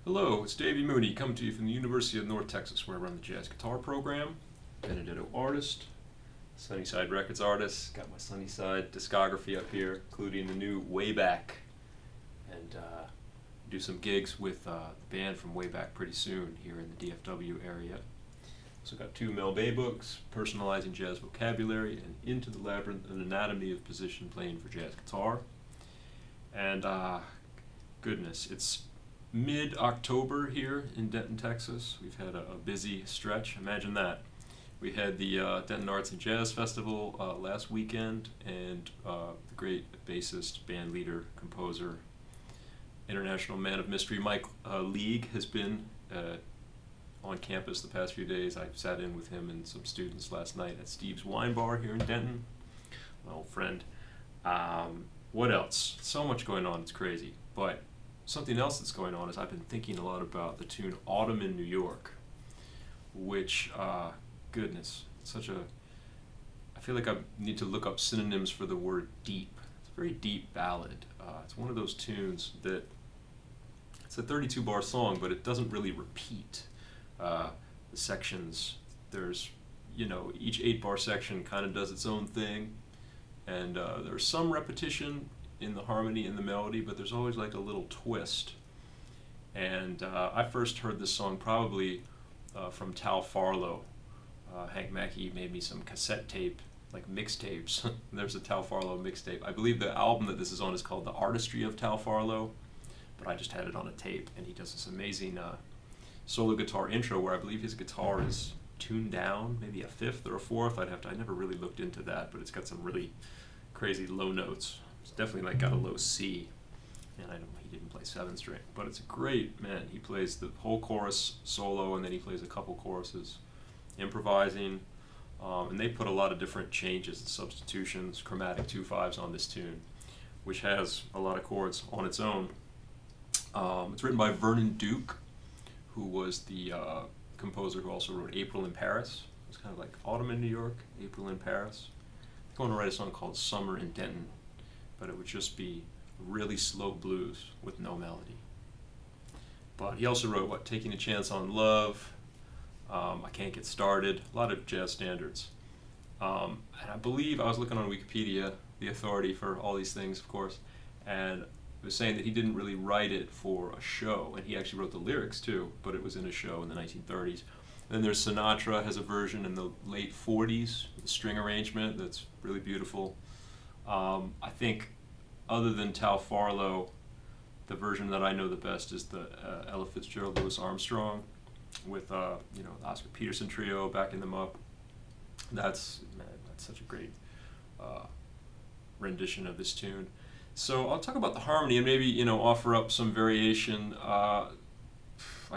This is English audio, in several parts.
Hello, it's Davey Mooney coming to you from the University of North Texas, where I run the jazz guitar program. Benedetto artist, Sunnyside Records artist. Got my Sunnyside discography up here, including the new Wayback, and do some gigs with the band from Wayback pretty soon here in the DFW area. Also got two Mel Bay books, Personalizing Jazz Vocabulary and Into the Labyrinth, an Anatomy of Position Playing for Jazz Guitar. And goodness, it's mid-October here in Denton, Texas. We've had a busy stretch. Imagine that. We had the Denton Arts and Jazz Festival last weekend, and the great bassist, band leader, composer, international man of mystery, Mike League, has been on campus the past few days. I sat in with him and some students last night at Steve's Wine Bar here in Denton, my old friend. What else? So much going on, it's crazy. But something else that's going on is I've been thinking a lot about the tune Autumn in New York, which, goodness, it's such a, I feel like I need to look up synonyms for the word deep. It's a very deep ballad. It's one of those tunes that, it's a 32-bar song, but it doesn't really repeat the sections. There's, each 8-bar section kind of does its own thing, and there's some repetition in the harmony and the melody, but there's always like a little twist. And I first heard this song probably from Tal Farlow. Hank Mackey made me some cassette tape, like mixtapes. There's a Tal Farlow mixtape. I believe the album that this is on is called The Artistry of Tal Farlow, but I just had it on a tape, and he does this amazing solo guitar intro where I believe his guitar is tuned down, maybe a fifth or a fourth. I never really looked into that, but it's got some really crazy low notes. It's definitely like got a low C, and I know he didn't play 7-string, but it's a great, man. He plays the whole chorus solo, and then he plays a couple choruses improvising, and they put a lot of different changes and substitutions, chromatic 2/5s on this tune, which has a lot of chords on its own. It's written by Vernon Duke, who was the composer who also wrote April in Paris. It's kind of like Autumn in New York, April in Paris. I'm going to write a song called Summer in Denton, but it would just be really slow blues with no melody. But he also wrote, Taking a Chance on Love, I Can't Get Started, a lot of jazz standards. And I believe, I was looking on Wikipedia, the authority for all these things, of course, and it was saying that he didn't really write it for a show, and he actually wrote the lyrics too, but it was in a show in the 1930s. And then there's Sinatra has a version in the late 40s, the string arrangement that's really beautiful. I think, other than Tal Farlow, the version that I know the best is the Ella Fitzgerald, Louis Armstrong, with the Oscar Peterson trio backing them up. That's such a great rendition of this tune. So I'll talk about the harmony and maybe offer up some variation. I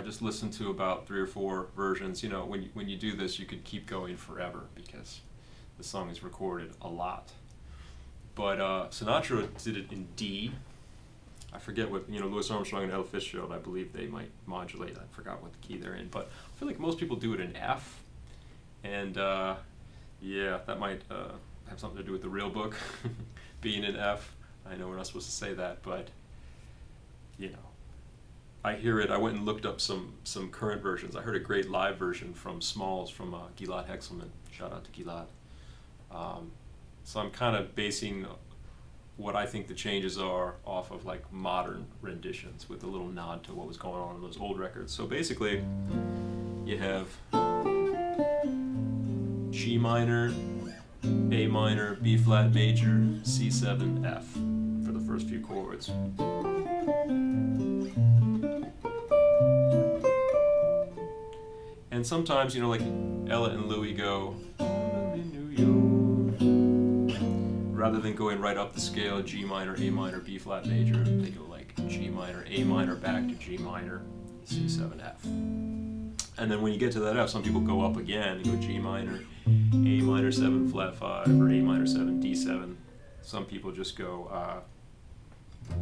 just listened to about 3 or 4 versions. When you do this, you could keep going forever because the song is recorded a lot. But Sinatra did it in D. I forget what, Louis Armstrong and Ella Fitzgerald, I believe they might modulate. I forgot what the key they're in. But I feel like most people do it in F. And that might have something to do with the real book being in F. I know we're not supposed to say that, but, I hear it. I went and looked up some current versions. I heard a great live version from Smalls from Gilad Hexelman. Shout out to Gilad. So I'm kind of basing what I think the changes are off of like modern renditions with a little nod to what was going on in those old records. So basically, you have G minor, A minor, B flat major, C7, F for the first few chords. And sometimes, like Ella and Louie go, rather than going right up the scale, G minor, A minor, B flat major, they go like G minor, A minor, back to G minor, C7, F. And then when you get to that F, some people go up again and go G minor, A minor 7 flat 5, or A minor 7 D7. Some people just go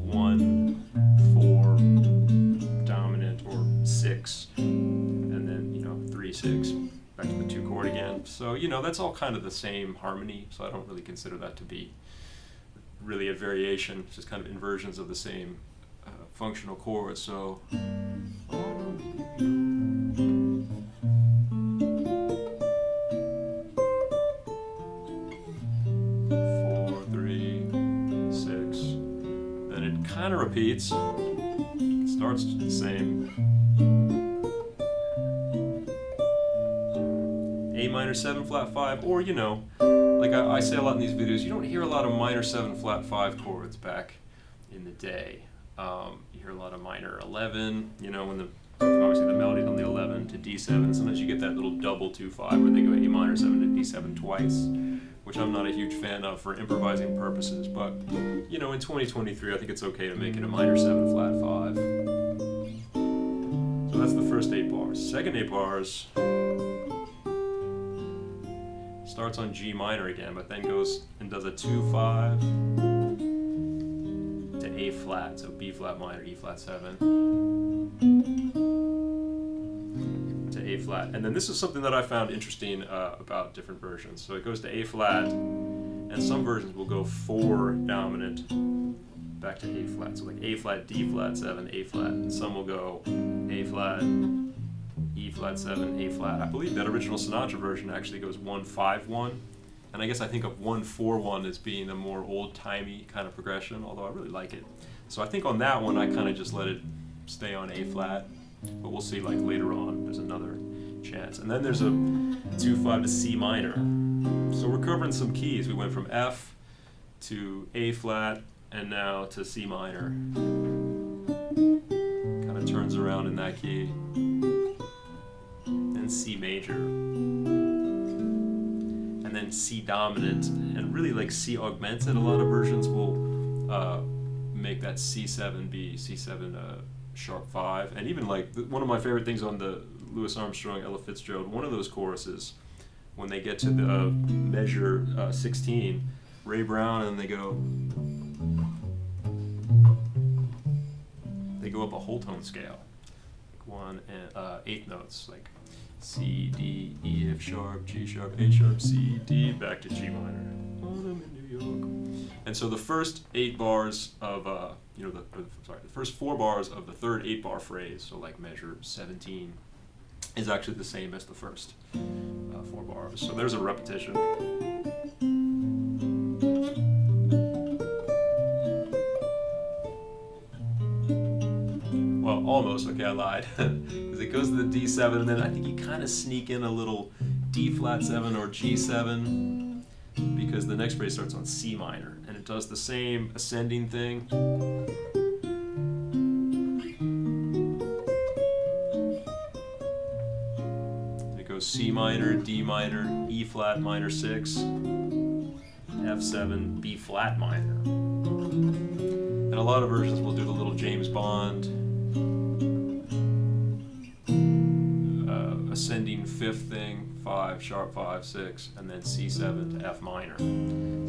1, 4, dominant, or 6, and then 3, 6, back to the 2 chord again. So that's all kind of the same harmony. So I don't really consider that to be really a variation. It's just kind of inversions of the same functional chords. So repeats. Starts the same. A minor 7 flat 5, or you know, like I say a lot in these videos, you don't hear a lot of minor 7 flat 5 chords back in the day. You hear a lot of minor 11, you know, when obviously the melody's on the 11 to D7. Sometimes you get that little double 2-5 where they go A minor 7 to D7 twice, which I'm not a huge fan of for improvising purposes. But you know, in 2023, I think it's okay to make it a minor 7 flat 5. So that's the first 8 bars. Second 8 bars starts on G minor again, but then goes and does a 2-5 to A flat, so B flat minor, E flat 7 to A flat. And then this is something that I found interesting about different versions. So it goes to A flat, and some versions will go 4 dominant back to A flat. So like A flat, D flat 7, A flat. And some will go A flat, E flat 7, A flat. I believe that original Sinatra version actually goes 1-5-1, and I guess I think of 1-4-1 as being a more old-timey kind of progression, although I really like it. So I think on that one I kind of just let it stay on A flat, but we'll see like later on there's another chance. And then there's a 2-5 to C minor. So we're covering some keys. We went from F to A flat and now to C minor. Kind of turns around in that key. C major, and then C dominant, and really like C augmented. A lot of versions will make that C7 be C7 sharp 5, and even like one of my favorite things on the Louis Armstrong, Ella Fitzgerald, one of those choruses, when they get to the measure 16, Ray Brown, and they go up a whole tone scale, like 1 and 8th notes, like C, D, E, F sharp, G sharp, A sharp, C, D, back to G minor. I'm in New York. And so the first 8 bars of, the first 4 bars of the third 8-bar phrase, so like measure 17, is actually the same as the first 4 bars. So there's a repetition. Well, almost. Okay, I lied. Because it goes to the D7, and then I think you kind of sneak in a little D flat 7 or G7, because the next phrase starts on C minor, and it does the same ascending thing. It goes C minor, D minor, E flat minor 6, F7, B flat minor. And a lot of versions will do the little James Bond ascending 5th thing, 5, sharp 5, 6, and then C7 to F minor.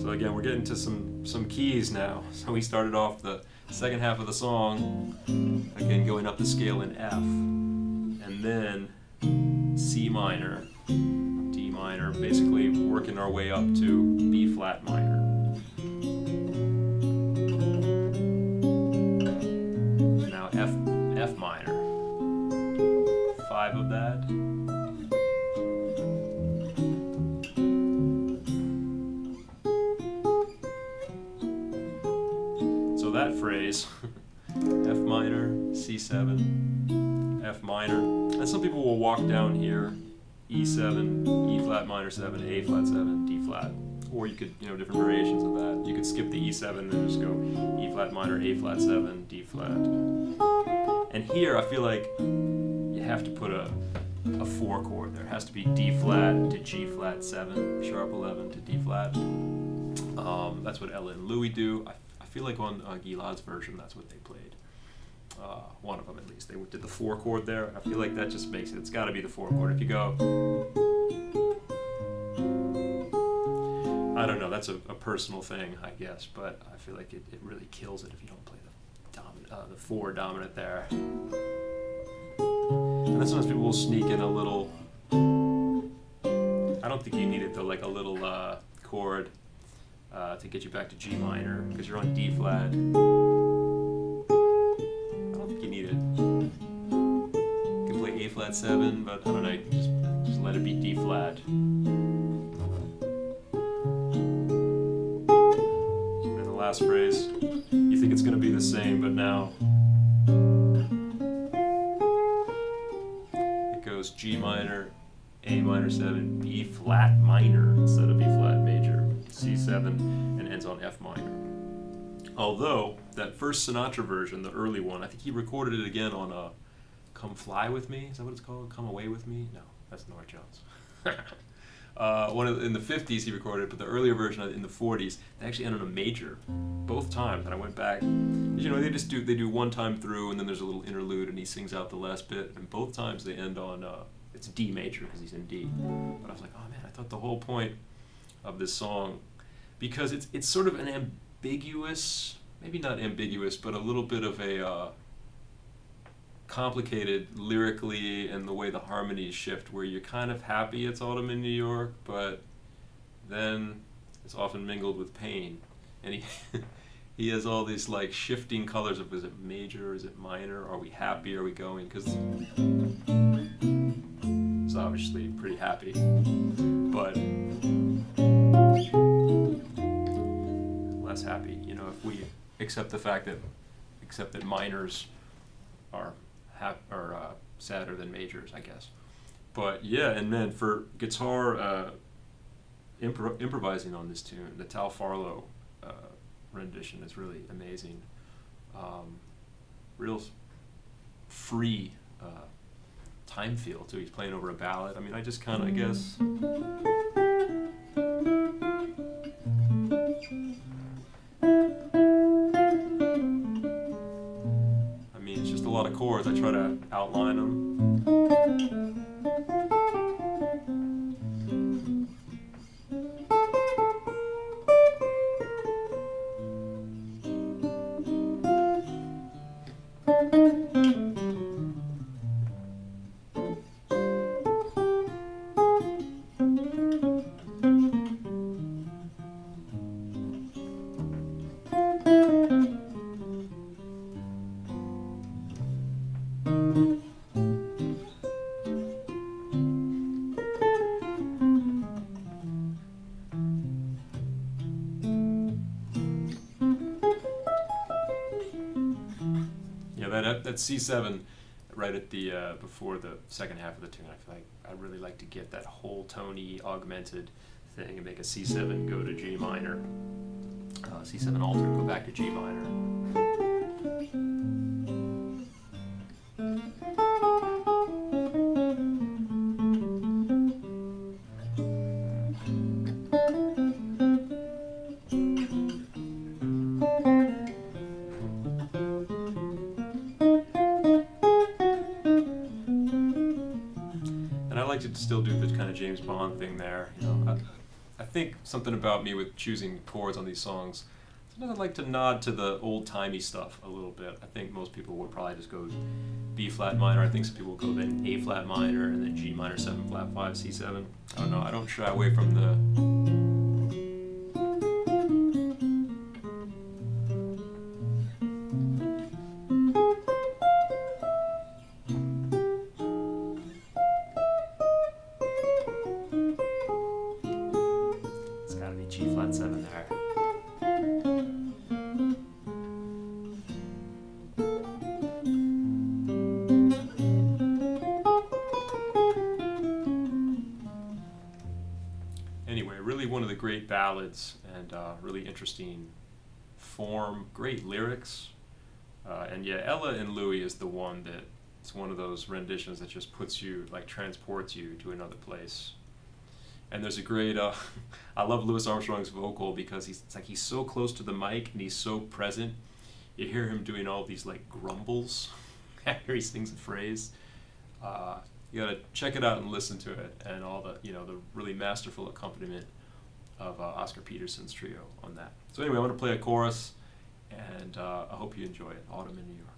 So again, we're getting to some keys now. So we started off the second half of the song, again going up the scale in F, and then C minor, D minor, basically working our way up to B flat minor. Now F minor, 5 of that. So that phrase, F minor, C7, F minor, and some people will walk down here, E7, E flat minor 7, A flat 7, D flat, or you could, different variations of that. You could skip the E7 and just go E flat minor, A flat 7, D flat. And here I feel like you have to put a 4 chord there. It has to be D flat to G flat 7, sharp 11 to D flat. That's what Ella and Louis do. I feel like on Gilad's version that's what they played. One of them at least. They did the 4 chord there. I feel like that just makes it's got to be the 4 chord. If you go, I don't know, that's a personal thing, I guess, but I feel like it really kills it if you don't play the 4 dominant there. And then sometimes people will sneak in a little, I don't think you need it though, like a little chord to get you back to G minor, because you're on D flat. I don't think you need it. You can play A flat 7, but I don't know, you can just let it be D flat. And then the last phrase, you think think it's going to be the same, but now it goes G minor, A minor 7, B flat minor instead of B flat major, C7, and ends on F minor. Although that first Sinatra version, the early one, I think he recorded it again on Come Fly With Me. Is that what it's called? Come Away With Me? No, that's Norah Jones. In the 50s he recorded it, but the earlier version in the 40s, they actually ended on a major both times. And I went back, you know, they do one time through, and then there's a little interlude, and he sings out the last bit. And both times they end on it's D major because he's in D. But I was like, oh man, I thought the whole point of this song, because it's sort of an ambiguous, maybe not ambiguous, but a little bit of a complicated lyrically, and the way the harmonies shift, where you're kind of happy it's autumn in New York, but then it's often mingled with pain. And he he has all these like shifting colors of, is it major, is it minor, are we happy, are we going, because it's obviously pretty happy, but less happy, you know, if we accept that minors are sadder than majors, I guess. But yeah, and then for guitar improvising on this tune, the Tal Farlow rendition is really amazing. Real free time feel too. He's playing over a ballad. I mean, I just kind of, I guess. It's just a lot of chords. I try to outline them. That C7 right at the before the second half of the tune, I feel like I really like to get that whole tony augmented thing and make a C7 go to G minor, C7 alter go back to G minor. To still do the kind of James Bond thing there, you know. I think something about me with choosing chords on these songs, sometimes I like to nod to the old-timey stuff a little bit. I think most people would probably just go B flat minor. I think some people go then A flat minor and then G minor 7 flat 5 C7. I don't know. I don't shy away from the G flat 7 there. Anyway, really one of the great ballads, and really interesting form, great lyrics, and yeah, Ella and Louie is the one that, it's one of those renditions that just puts you, like transports you to another place. And there's a great, I love Louis Armstrong's vocal because it's like he's so close to the mic and he's so present. You hear him doing all these like grumbles after he sings a phrase. You gotta check it out and listen to it, and all the, you know, the really masterful accompaniment of Oscar Peterson's trio on that. So anyway, I want to play a chorus, and I hope you enjoy it. Autumn in New York.